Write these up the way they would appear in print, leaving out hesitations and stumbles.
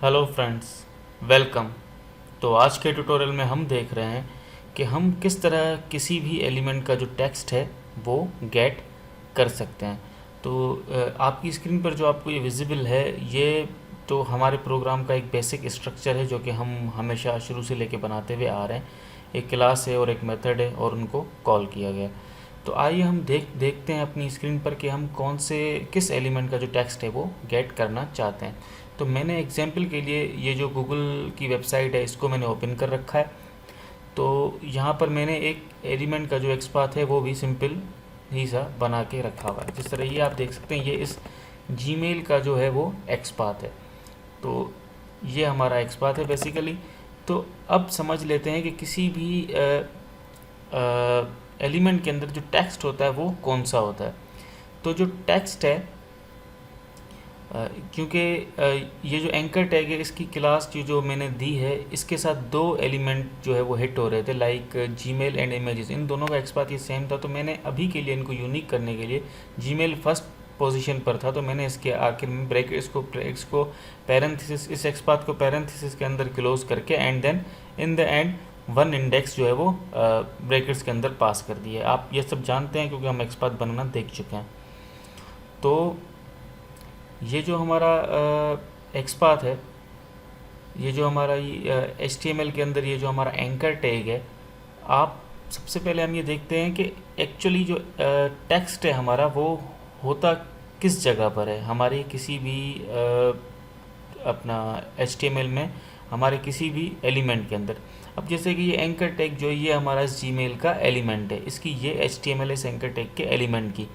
Hello friends, welcome. तो आज के ट्यूटोरियल में हम देख रहे हैं कि हम किस तरह किसी भी एलिमेंट का जो टेक्स्ट है वो गेट कर सकते हैं। तो आपकी स्क्रीन पर जो आपको ये विजिबल है, ये तो हमारे प्रोग्राम का एक बेसिक स्ट्रक्चर है जो कि हम हमेशा शुरू से लेके बनाते हुए आ रहे हैं। एक क्लास है और एक मेथड है और उनको कॉल किया गया। तो आइए हम देखते हैं अपनी स्क्रीन पर कि हम किस एलिमेंट का जो टेक्स्ट है वो गेट करना चाहते हैं। तो मैंने एग्जांपल के लिए ये जो गूगल की वेबसाइट है इसको मैंने ओपन कर रखा है। तो यहाँ पर मैंने एक एलिमेंट का जो एक्सपाथ है वो भी सिंपल ही सा बना के रखा हुआ है। जिस तरह ये आप देख सकते हैं, ये इस जीमेल का जो है वो एक्सपाथ है। तो ये हमारा एक्सपाथ है बेसिकली। तो अब समझ लेते हैं कि किसी भी एलिमेंट के अंदर जो टेक्स्ट होता है वो कौन सा होता है। तो जो टेक्स्ट है, क्योंकि ये जो एंकर टैग है इसकी क्लास जो मैंने दी है इसके साथ दो एलिमेंट जो है वो हिट हो रहे थे, लाइक जीमेल एंड इमेजेस। इन दोनों का एक्सपाथ ये सेम था। तो मैंने अभी के लिए इनको यूनिक करने के लिए जीमेल फर्स्ट पोजीशन पर था, तो मैंने इसके आखिर में ब्रैकेट इसको पैरेंथेसिस, इस एक्सपाथ को पैरेंथेसिस के अंदर क्लोज करके and then in the end one index जो है वो ब्रैकेट्स के अंदर पास कर दिया। आप ये सब जानते हैं क्योंकि हम एक्सपाथ बनाना देख चुके हैं। तो ये जो हमारा एक्सपाथ है, ये जो हमारा HTML के अंदर ये जो हमारा एंकर टैग है, आप सबसे पहले हम ये देखते हैं कि एक्चुअली जो टेक्स्ट है हमारा वो होता किस जगह पर है। हमारे किसी भी अपना HTML में हमारे किसी भी एलिमेंट के अंदर। अब जैसे कि ये एंकर टैग जो है ये हमारा जीमेल का एलिमेंट है, इसकी ये HTML इस एंकर टैग के एलिमेंट की।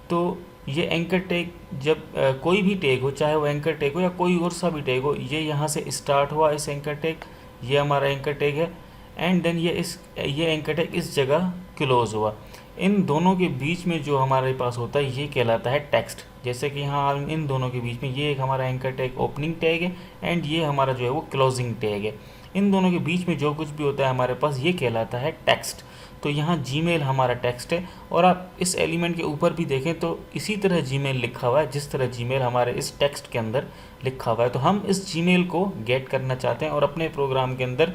तो ये एंकर टैग जब कोई भी टैग हो, चाहे वो एंकर टैग हो या कोई और सा भी टैग हो, ये यहाँ से स्टार्ट हुआ इस एंकर टैग, ये हमारा एंकर टैग है एंड देन ये एंकर टैग इस जगह क्लोज हुआ। इन दोनों के बीच में जो हमारे पास होता है ये कहलाता है टेक्स्ट। जैसे कि यहाँ इन दोनों के बीच में ये एक हमारा एंकर टैग ओपनिंग टैग है एंड ये हमारा जो है वो क्लोजिंग टैग है। इन दोनों के बीच में जो कुछ भी होता है हमारे पास ये कहलाता है टेक्स्ट। तो यहाँ जीमेल हमारा टेक्स्ट है और आप इस एलिमेंट के ऊपर भी देखें तो इसी तरह जीमेल लिखा हुआ है जिस तरह जीमेल हमारे इस टेक्स्ट के अंदर लिखा हुआ है। तो हम इस जीमेल को गेट करना चाहते हैं और अपने प्रोग्राम के अंदर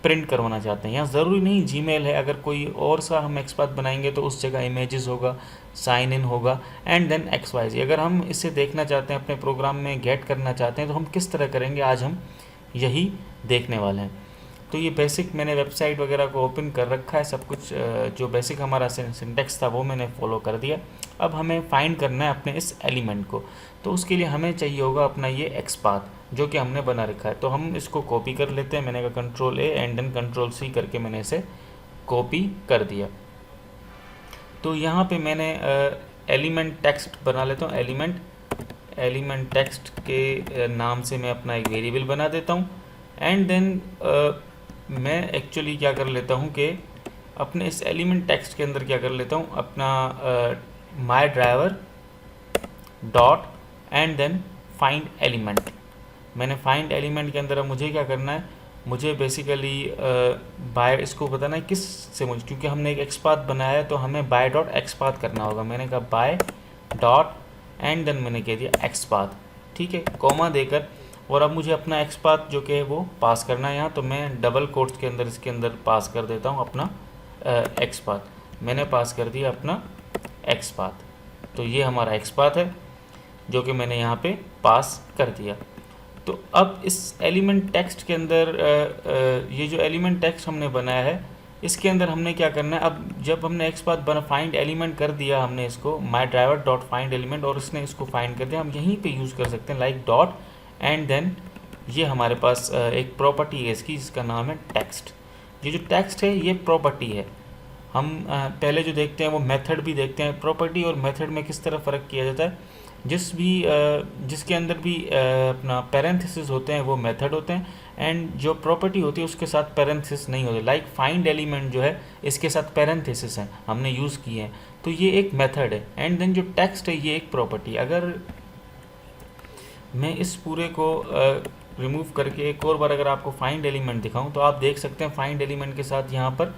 प्रिंट करवाना चाहते हैं। यहाँ ज़रूरी नहीं जीमेल है, अगर कोई और सा हम एक्सपाथ बनाएंगे तो उस जगह इमेजेस होगा, साइन इन होगा एंड देन XYZ। अगर हम इसे देखना चाहते हैं अपने प्रोग्राम में गेट करना चाहते हैं तो हम किस तरह करेंगे, आज हम यही देखने वाले हैं। तो ये बेसिक मैंने वेबसाइट वगैरह को ओपन कर रखा है, सब कुछ जो बेसिक हमारा सिंटेक्स था वो मैंने फॉलो कर दिया। अब हमें फाइंड करना है अपने इस एलिमेंट को। तो उसके लिए हमें चाहिए होगा अपना ये एक्सपाथ जो कि हमने बना रखा है। तो हम इसको कॉपी कर लेते हैं। मैंने कहा Ctrl A and then Ctrl C करके मैंने इसे कॉपी कर दिया। तो यहाँ पे मैंने एलिमेंट टेक्स्ट बना लेता हूँ। एलिमेंट टेक्स्ट के नाम से मैं अपना एक वेरिएबल बना देता हूँ एंड देन मैं एक्चुअली क्या कर लेता हूँ कि अपने इस एलिमेंट टेक्स्ट के अंदर क्या कर लेता हूँ, अपना my driver dot and then find element. मैंने फाइंड एलिमेंट के अंदर अब मुझे क्या करना है, मुझे बेसिकली बाय इसको बताना है किस से मुझे, क्योंकि हमने एक एक्सपाथ बनाया है तो हमें बाय डॉट एक्सपाथ करना होगा। मैंने कहा बाय डॉट एंड देन मैंने कह दिया एक्सपाथ, ठीक है, कॉमा देकर। और अब मुझे अपना एक्सपाथ जो कि है वो पास करना है यहाँ, तो मैं डबल कोट्स के अंदर इसके अंदर पास कर देता हूँ अपना एक्सपाथ। मैंने पास कर दिया अपना एक्सपाथ। तो ये हमारा एक्सपाथ है जो कि मैंने यहाँ पे पास कर दिया। तो अब इस एलिमेंट टेक्स्ट के अंदर ये जो एलिमेंट टेक्स्ट हमने बनाया है इसके अंदर हमने क्या करना है, अब जब हमने एक्सपाथ बना फाइंड एलिमेंट कर दिया हमने इसको माई ड्राइवर डॉट फाइंड एलिमेंट और इसने इसको फाइंड कर दिया, हम यहीं पे यूज़ कर सकते हैं लाइक डॉट एंड देन ये हमारे पास एक प्रॉपर्टी है इसकी जिसका नाम है टेक्स्ट। ये जो टेक्स्ट है ये प्रॉपर्टी है। हम पहले जो देखते हैं वो मेथड भी देखते हैं। प्रॉपर्टी और मेथड में किस तरह फ़र्क किया जाता है, जिसके अंदर भी अपना पैरेंथेसिस होते हैं वो मेथड होते हैं एंड जो प्रॉपर्टी होती है उसके साथ पैरेंथेसिस नहीं होते। लाइक फाइंड एलिमेंट जो है इसके साथ पैरेंथेसिस हैं, हमने यूज़ किए हैं, तो ये एक मेथड है एंड देन जो टेक्स्ट है ये एक प्रॉपर्टी। अगर मैं इस पूरे को रिमूव करके एक और बार अगर आपको फाइंड एलिमेंट दिखाऊं तो आप देख सकते हैं फाइंड एलिमेंट के साथ यहाँ पर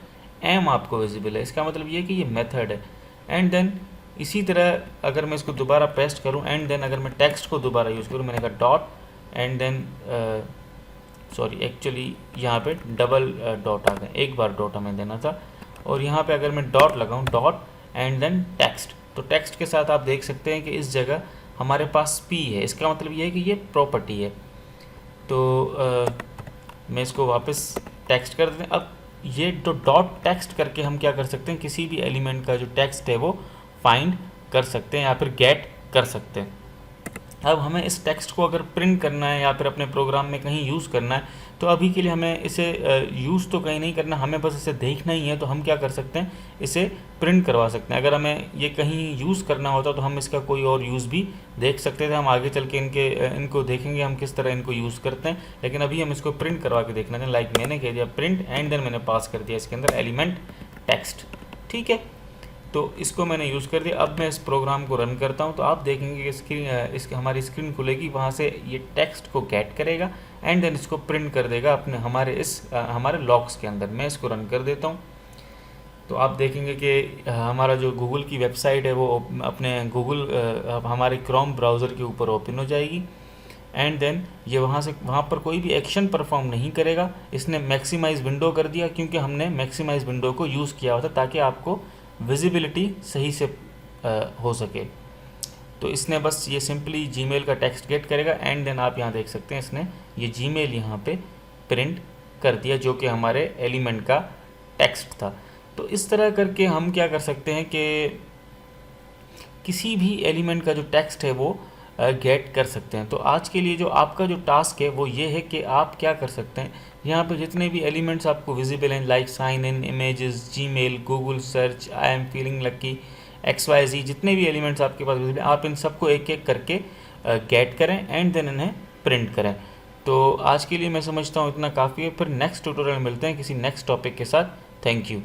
एम आपको विजिबल है। इसका मतलब ये कि ये मेथड है एंड देन इसी तरह अगर मैं इसको दोबारा पेस्ट करूं एंड देन अगर मैं टेक्स्ट को दोबारा यूज़ करूं, मैंने कहा dot and then sorry actually यहाँ पे डबल डॉट आ गए, एक बार डॉट हमें देना था। और यहाँ पे अगर मैं डॉट लगाऊँ, डॉट एंड देन टेक्स्ट, तो टेक्स्ट के साथ आप देख सकते हैं कि इस जगह हमारे पास p है। इसका मतलब ये है कि ये प्रॉपर्टी है। तो मैं इसको वापस टेक्स्ट कर देते हैं। अब ये तो डॉट टेक्स्ट करके हम क्या कर सकते हैं, किसी भी एलिमेंट का जो टेक्स्ट है वो फाइंड कर सकते हैं या फिर गेट कर सकते हैं। अब हमें इस टेक्स्ट को अगर प्रिंट करना है या फिर अपने प्रोग्राम में कहीं यूज़ करना है, तो अभी के लिए हमें इसे यूज़ तो कहीं नहीं करना, हमें बस इसे देखना ही है। तो हम क्या कर सकते हैं, इसे प्रिंट करवा सकते हैं। अगर हमें ये कहीं यूज़ करना होता तो हम इसका कोई और यूज़ भी देख सकते थे। हम आगे चल के इनको देखेंगे हम किस तरह इनको यूज़ करते हैं, लेकिन अभी हम इसको प्रिंट करवा के देखना चाहिए। लाइक मैंने कह दिया प्रिंट एंड देन मैंने पास कर दिया इसके अंदर एलिमेंट टेक्स्ट, ठीक है। तो इसको मैंने यूज़ कर दिया। अब मैं इस प्रोग्राम को रन करता हूँ तो आप देखेंगे कि इसकी हमारी स्क्रीन खुलेगी, वहाँ से ये टेक्स्ट को गेट करेगा एंड देन इसको प्रिंट कर देगा अपने हमारे लॉक्स के अंदर। मैं इसको रन कर देता हूँ तो आप देखेंगे कि हमारा जो गूगल की वेबसाइट है वो अपने हमारे क्रोम ब्राउज़र के ऊपर ओपन हो जाएगी एंड देन ये वहाँ पर कोई भी एक्शन परफॉर्म नहीं करेगा। इसने मैक्सिमाइज़ विंडो कर दिया क्योंकि हमने मैक्सिमाइज़ विंडो को यूज़ किया होता ताकि आपको विजिबिलिटी सही से हो सके। तो इसने बस ये सिंपली जीमेल का टेक्स्ट गेट करेगा एंड देन आप यहाँ देख सकते हैं इसने ये जीमेल यहाँ पे प्रिंट कर दिया जो कि हमारे एलिमेंट का टेक्स्ट था। तो इस तरह करके हम क्या कर सकते हैं कि किसी भी एलिमेंट का जो टेक्स्ट है वो गेट कर सकते हैं। तो आज के लिए जो आपका जो टास्क है वो ये है कि आप क्या कर सकते हैं, यहाँ पर जितने भी एलिमेंट्स आपको विजिबल हैं like sign in, images, Gmail, Google search, I am feeling lucky, XYZ, जितने भी एलिमेंट्स आपके पास विजिबल हैं आप इन सबको एक एक करके गेट करें एंड देन इन्हें प्रिंट करें। तो आज के लिए मैं समझता हूँ इतना काफ़ी है। फिर नेक्स्ट ट्यूटोरियल में मिलते हैं किसी नेक्स्ट टॉपिक के साथ। Thank you.